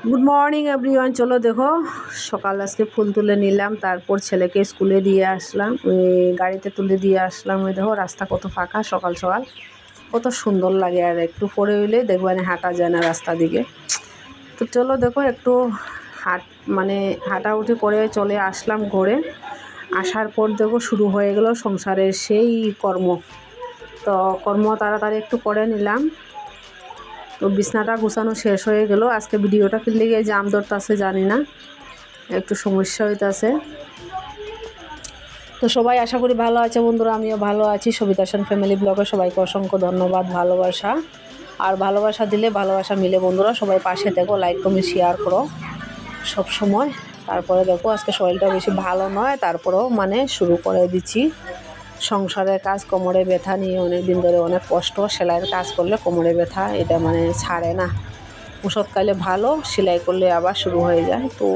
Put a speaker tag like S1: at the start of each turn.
S1: Good morning everyone. চলো দেখো, সকাল আজকে ফুল তুলে নিলাম, তারপর ছেলেকে স্কুলে দিয়ে আসলাম, ওই গাড়িতে তুলে দিয়ে আসলাম। ওই দেখো রাস্তা কত ফাঁকা, সকাল সকাল কত সুন্দর লাগে। আর একটু পরে হইলে দেখবেন হাঁটা যায় না রাস্তা দিকে। তো চলো দেখো একটু হাঁটাউটি করে চলে আসলাম ঘরে। আসার পর দেখো শুরু হয়ে গেল সংসারের সেই কর্ম। তো কর্ম তাড়াতাড়ি একটু করে নিলাম। তো বিছনাটা গুছানো শেষ হয়ে গেল। আজকে ভিডিওটা কিনলে গিয়ে জাম ধরতেছে জানি না, একটু সমস্যা হইতেছে। তো সবাই আশা করি ভালো আছে বন্ধুরা, আমিও ভালো আছি। সবিতা সেন ফ্যামিলি ব্লগে সবাইকে অসংখ্য ধন্যবাদ, ভালোবাসা। আর ভালোবাসা দিলে ভালোবাসা মিলে বন্ধুরা, সবাই পাশে দেখো, লাইক কমেন্ট শেয়ার করো সব সময়। তারপরে দেখো আজকে শরীরটা বেশি ভালো নয়, তারপরেও শুরু করে দিচ্ছি সংসারের কাজ। কোমরে ব্যথা নিয়ে অনেক দিন ধরে অনেক কষ্ট। সেলাইয়ের কাজ করলে কোমরে ব্যথা এটা ছাড়ে না। ওষুধ খাইলে ভালো, সেলাই করলে আবার শুরু হয়ে যায়। তো